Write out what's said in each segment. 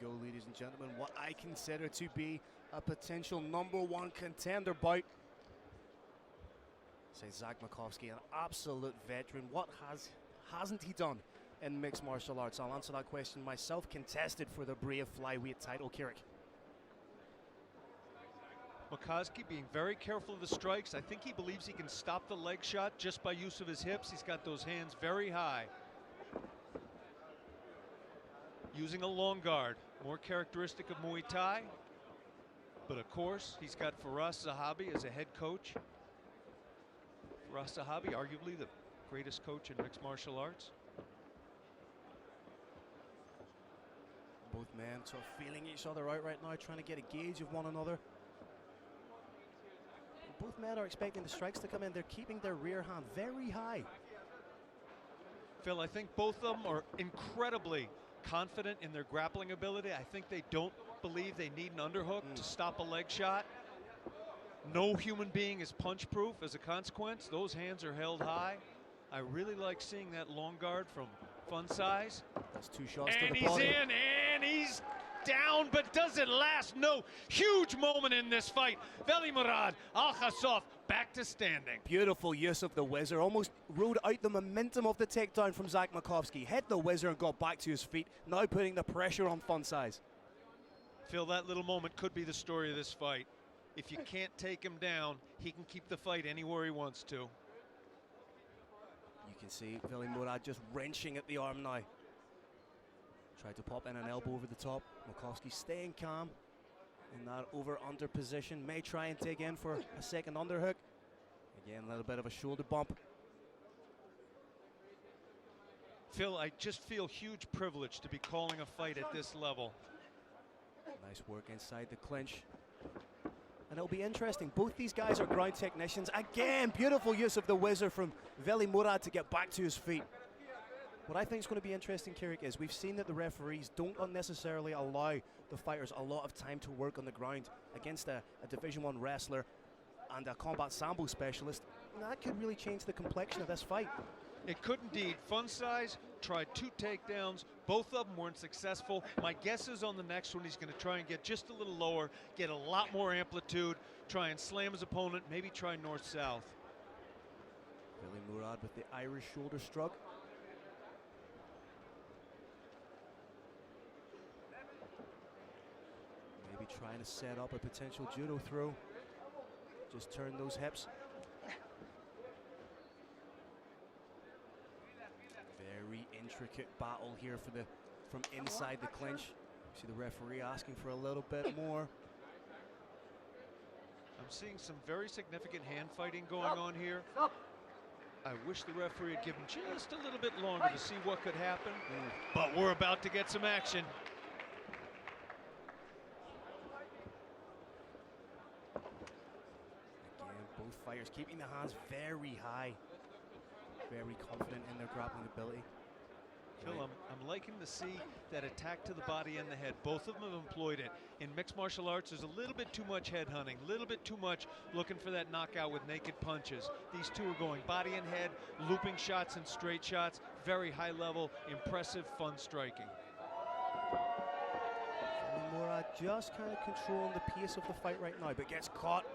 go, ladies and gentlemen. What I consider to be a potential #1 contender bout. Say Zaku Makovski, an absolute veteran. What hasn't he done in mixed martial arts? I'll answer that question myself. Contested for the brave flyweight title, Kirik. Makovsky being very careful of the strikes. I think he believes he can stop the leg shot just by use of his hips. He's got those hands very high. Using a long guard, more characteristic of Muay Thai. But of course, he's got Firas Zahabi as a head coach. Firas Zahabi, arguably the greatest coach in mixed martial arts. Both men sort of feeling each other out right now, trying to get a gauge of one another. Both men are expecting the strikes to come in. They're keeping their rear hand very high. Phil, I think both of them are incredibly confident in their grappling ability. I think they don't believe they need an underhook to stop a leg shot. No human being is punch-proof as a consequence. Those hands are held high. I really like seeing that long guard from Fun Size. That's 2 shots and to the body. He's in, and he's down, but does it last? No. Huge moment in this fight. Velimurad Alhasov back to standing. Beautiful use of the whizzer. Almost rode out the momentum of the takedown from Zaku Makovski. Hit the whizzer and got back to his feet. Now putting the pressure on Fun Size. Phil, that little moment could be the story of this fight. If you can't take him down, he can keep the fight anywhere he wants to. You can see Velimurad just wrenching at the arm now. Tried to pop in an elbow over the top. Makovsky staying calm in that over-under position. May try and dig in for a second underhook. Again, a little bit of a shoulder bump. Phil, I just feel huge privilege to be calling a fight at this level. Nice work inside the clinch. And it'll be interesting. Both these guys are ground technicians. Again, beautiful use of the whizzer from Velimurad to get back to his feet. What I think is going to be interesting, Kirik, is we've seen that the referees don't unnecessarily allow the fighters a lot of time to work on the ground against a Division 1 wrestler and a combat sambo specialist. And that could really change the complexion of this fight. It could indeed. Fun Size tried 2 takedowns. Both of them weren't successful. My guess is on the next one he's going to try and get just a little lower, get a lot more amplitude, try and slam his opponent, maybe try north-south. Velimurad with the Irish shoulder shrug. Maybe trying to set up a potential judo throw. Just turn those hips. Very intricate battle here from inside the clinch. You see the referee asking for a little bit more. I'm seeing some very significant hand fighting going on here. I wish the referee had given just a little bit longer to see what could happen, but we're about to get some action. Again, both fighters keeping the hands very high. Very confident in their grappling ability. Phil, I'm liking to see that attack to the body and the head. Both of them have employed it. In mixed martial arts, there's a little bit too much head hunting, a little bit too much looking for that knockout with naked punches. These two are going body and head, looping shots and straight shots. Very high level, impressive, fun striking. Velimurad just kind of controlling the pace of the fight right now, but gets caught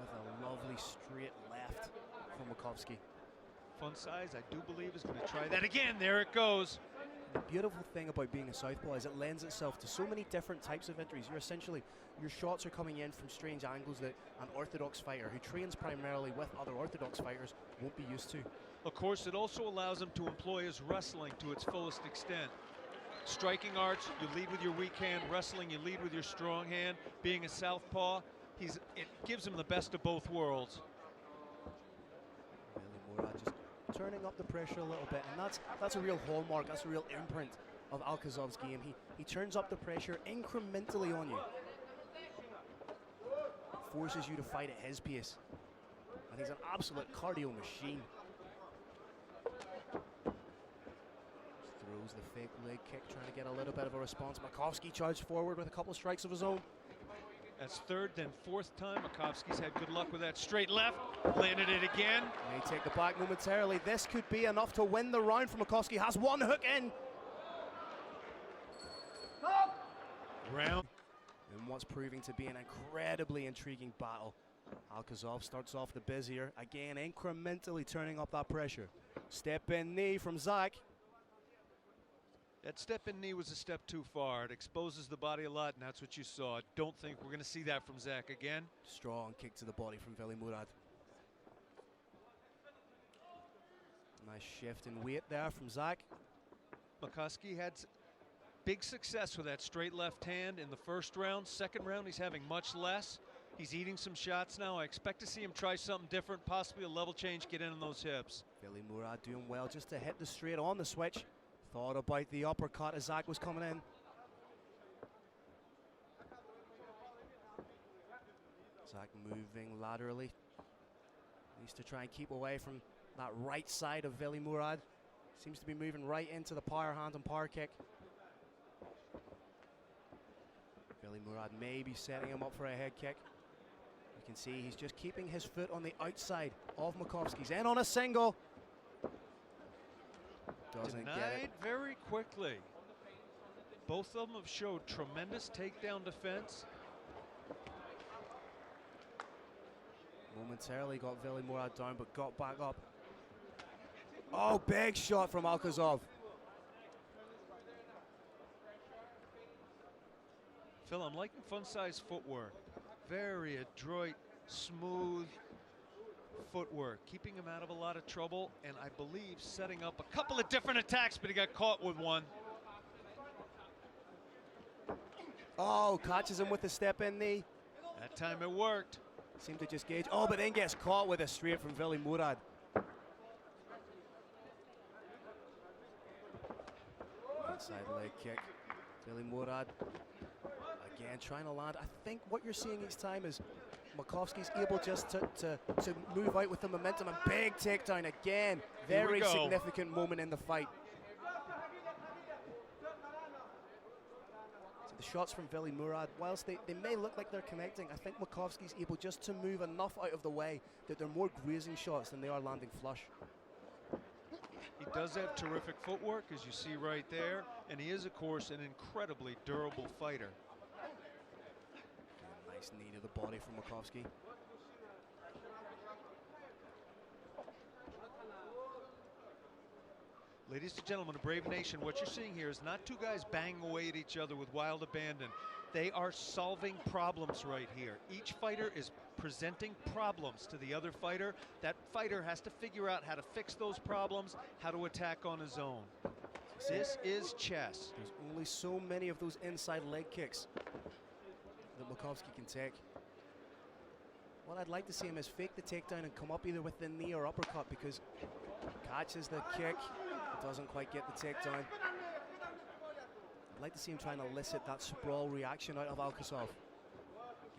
with a lovely straight left from Makovsky. Fun Size, I do believe, is going to try that again. There it goes. The beautiful thing about being a southpaw is it lends itself to so many different types of entries. Your shots are coming in from strange angles that an orthodox fighter who trains primarily with other orthodox fighters won't be used to. Of course, it also allows him to employ his wrestling to its fullest extent. Striking arts, you lead with your weak hand. Wrestling, you lead with your strong hand. Being a southpaw, it gives him the best of both worlds. Velimurad just turning up the pressure a little bit, and that's a real hallmark, that's a real imprint of Alkhasov's game. He turns up the pressure incrementally on you. Forces you to fight at his pace. And he's an absolute cardio machine. Just throws the fake leg kick, trying to get a little bit of a response. Makovsky charged forward with a couple of strikes of his own. That's third, then fourth time. Makovsky's had good luck with that straight left. Landed it again. May take the back momentarily. This could be enough to win the round for Makovsky. Has one hook in. Round. In what's proving to be an incredibly intriguing battle. Alkhasov starts off the busier, again incrementally turning up that pressure. Step in knee from Zak. That step in knee was a step too far. It exposes the body a lot, and that's what you saw. I don't think we're going to see that from Zak again. Strong kick to the body from Velimurad. Nice shift in weight there from Zak. Makovsky had big success with that straight left hand in the first round. Second round, he's having much less. He's eating some shots now. I expect to see him try something different, possibly a level change, get in on those hips. Velimurad doing well just to hit the straight on the switch. Thought about the uppercut as Zak was coming in. Zak moving laterally. Needs to try and keep away from that right side of Velimurad. Seems to be moving right into the power hand and power kick. Velimurad may be setting him up for a head kick. You can see he's just keeping his foot on the outside of Makovsky's. In on a single. Doesn't Denied get it. very quickly. Both of them have showed tremendous takedown defense. Momentarily got Velimurad down, but got back up. Oh, big shot from Alkhasov. Phil, I'm liking fun-size footwork. Very adroit, smooth footwork, keeping him out of a lot of trouble, and I believe setting up a couple of different attacks, but he got caught with one. Oh, catches him with the step in knee. That time it worked. Seemed to just gauge. Oh, but then gets caught with a straight from Velimurad. Inside leg kick. Velimurad again trying to land. I think what you're seeing each time is Makovsky's able just to move out with the momentum, and big takedown again. Very significant moment in the fight. So the shots from Velimurad, whilst they may look like they're connecting, I think Makovsky's able just to move enough out of the way that they're more grazing shots than they are landing flush. He does have terrific footwork, as you see right there, and he is, of course, an incredibly durable fighter. Nice knee to the body from Makovsky. Ladies and gentlemen of Brave Nation, what you're seeing here is not two guys banging away at each other with wild abandon. They are solving problems right here. Each fighter is presenting problems to the other fighter. That fighter has to figure out how to fix those problems, how to attack on his own. This is chess. There's only so many of those inside leg kicks that Makovsky can take. What I'd like to see him is fake the takedown and come up either with the knee or uppercut, because catches the kick, doesn't quite get the takedown. I'd like to see him trying to elicit that sprawl reaction out of Alkhasov.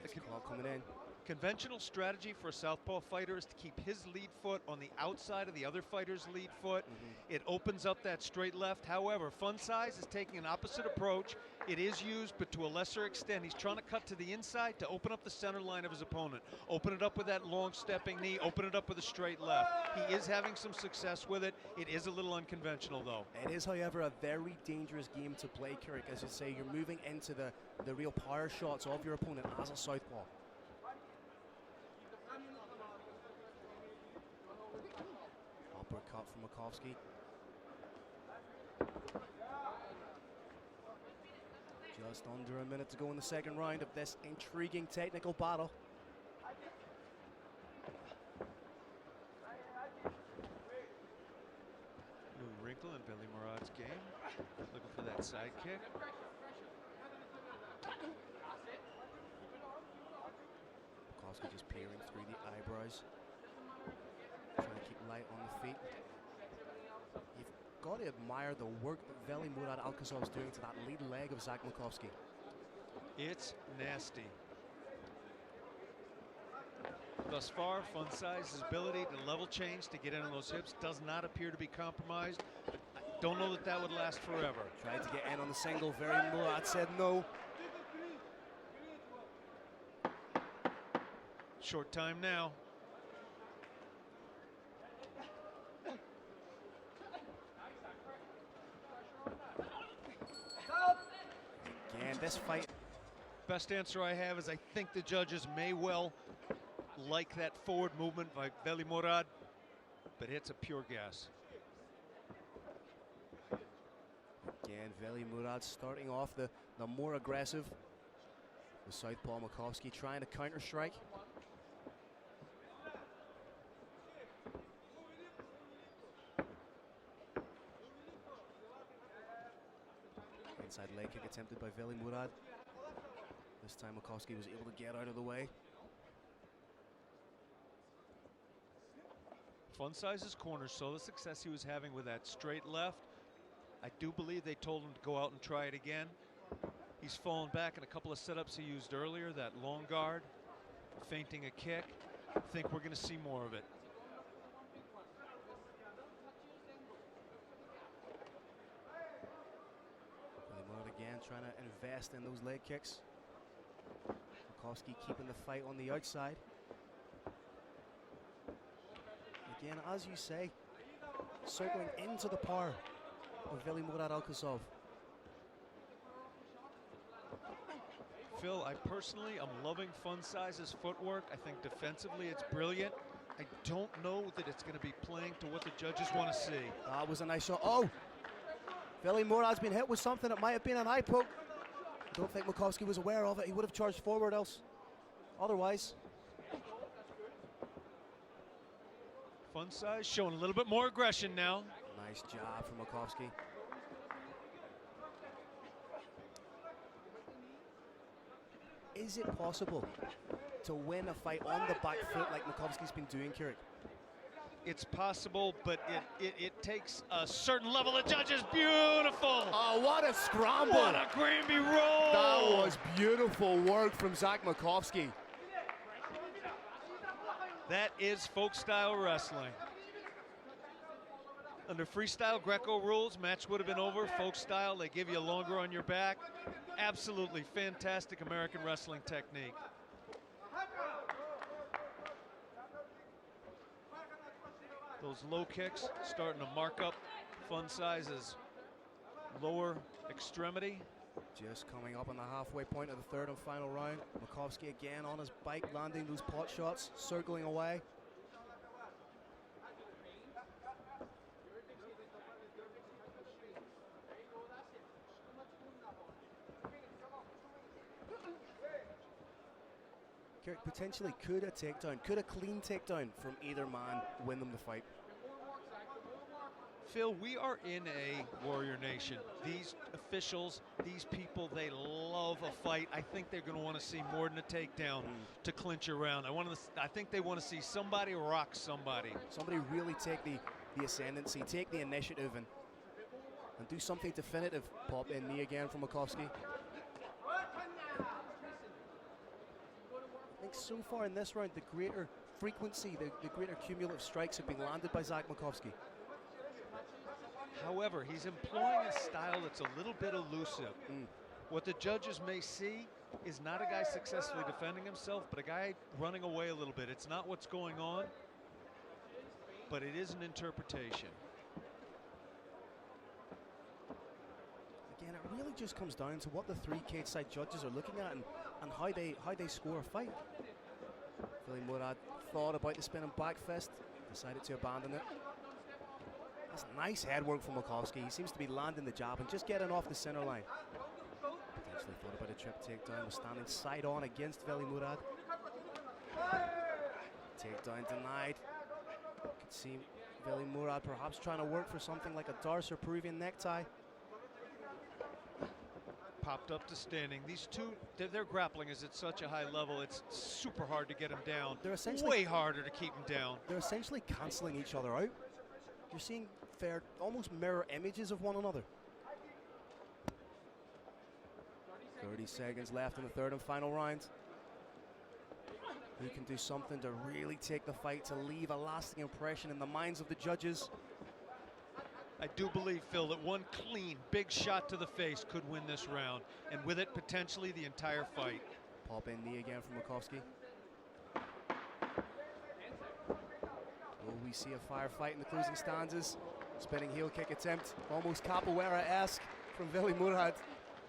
Gets caught coming in. Conventional strategy for a southpaw fighter is to keep his lead foot on the outside of the other fighter's lead foot. It opens up that straight left. However, Fun Size is taking an opposite approach. It is used, but to a lesser extent. He's trying to cut to the inside to open up the center line of his opponent. Open it up with that long stepping knee. Open it up with a straight left. He is having some success with it. It is a little unconventional, though. It is, however, a very dangerous game to play, Kirk. As you say, you're moving into the real power shots of your opponent as a southpaw. Uppercut from Makovsky. Just under a minute to go in the second round of this intriguing technical battle. New wrinkle in Velimurad's game. Looking for that side kick. Makovsky just peering through the eyebrows. Trying to keep light on the feet. You've got to admire the work that Velimurad Alkhasov is doing to that lead leg of Zaku Makovski. It's nasty. Thus far, Fun Size's ability to level change to get in on those hips does not appear to be compromised. But I don't know that that would last forever. Tried to get in on the single. Velimurad said no. Short time now. Again, this fight best answer I have is I think the judges may well like that forward movement by Velimurad, but it's a pure guess. Again, Velimurad starting off the more aggressive. The southpaw Makovsky trying to counter-strike. Inside leg kick attempted by Velimurad. This time Makovsky was able to get out of the way. Fun sizes corners, so the success he was having with that straight left. I do believe they told him to go out and try it again. He's fallen back in a couple of setups he used earlier, that long guard, feinting a kick. I think we're going to see more of it. Velimurad again trying to invest in those leg kicks. Makovsky keeping the fight on the outside. Again, as you say, circling into the power of Velimurad Alkhasov. Phil, I personally am loving Fun Size's footwork. I think defensively it's brilliant. I don't know that it's going to be playing to what the judges want to see. That was a nice shot. Oh! Velimurad's been hit with something that might have been an eye poke. I don't think Makovsky was aware of it. He would have charged forward otherwise. Fun Size showing a little bit more aggression now. Nice job from Makovsky. Is it possible to win a fight on the back foot like Makovsky's been doing, Kieran? It's possible, but it takes a certain level of judges. Beautiful! Oh, what a scramble! What a Granby roll! That was beautiful work from Zaku Makovski. That is folk style wrestling. Under freestyle Greco rules, match would have been over. Folk style, they give you longer on your back. Absolutely fantastic American wrestling technique. Those low kicks starting to mark up Fun Size's lower extremity. Just coming up on the halfway point of the third and final round. Makovsky again on his bike, landing those pot shots, circling away. Kirk potentially could a takedown, could a clean takedown from either man win them the fight. Phil, we are in a warrior nation. These officials, these people, they love a fight. I think they're going to want to see more than a takedown to clinch a round. I think they want to see somebody rock somebody. Somebody really take the ascendancy, take the initiative and do something definitive. Pop in knee again from Makovsky. I think so far in this round, the greater frequency, the greater cumulative strikes have been landed by Zaku Makovsky. However, he's employing a style that's a little bit elusive. What the judges may see is not a guy successfully defending himself, but a guy running away a little bit. It's not what's going on, but it is an interpretation. Again, it really just comes down to what the three cage side judges are looking at and how they score a fight. Velimurad thought about the spinning back fist, decided to abandon it. That's nice head work from Makovsky. He seems to be landing the jab and just getting off the center line. Potentially thought about a trip takedown, was standing side on against Velimurad. Takedown denied. Could see Velimurad perhaps trying to work for something like a Darce or Peruvian necktie. Popped up to standing. These two, their grappling is at such a high level, it's super hard to get them down. They're essentially way harder to keep them down. They're essentially canceling each other out. You're seeing fair, almost mirror images of one another. 30 seconds left in the third and final round. Who can do something to really take the fight, to leave a lasting impression in the minds of the judges? I do believe, Phil, that one clean, big shot to the face could win this round, and with it, potentially the entire fight. Pop in knee again from Makovsky. Will we see a firefight in the closing stanzas? Spinning heel kick attempt, almost capoeira-esque from Velimurad.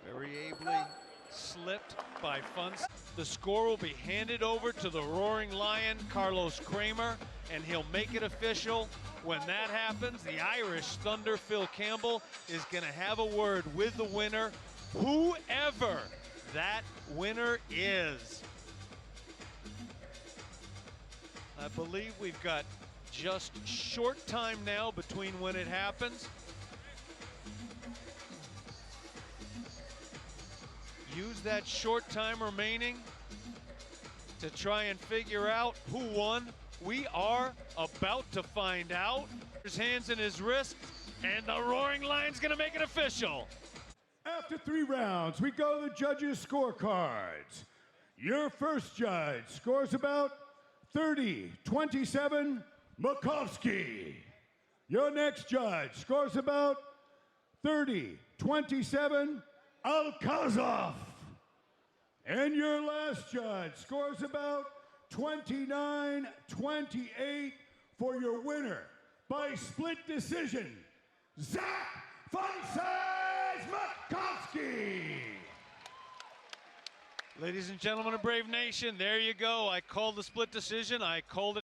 Very ably slipped by Funs. The score will be handed over to the Roaring Lion, Carlos Kramer, and he'll make it official. When that happens, the Irish Thunder, Phil Campbell, is going to have a word with the winner, whoever that winner is. I believe we've got just short time now between when it happens. Use that short time remaining to try and figure out who won. We are about to find out. His hands in his wrist, and the Roaring Lion's gonna make it official. After 3 rounds, we go to the judges' scorecards. Your first judge scores about 30-27, Makovsky. Your next judge scores about 30-27, Alkhasov. And your last judge scores about 29-28 for your winner by split decision, Zaku Makovsky. Ladies and gentlemen of Brave Nation, there you go. I called the split decision. I called it.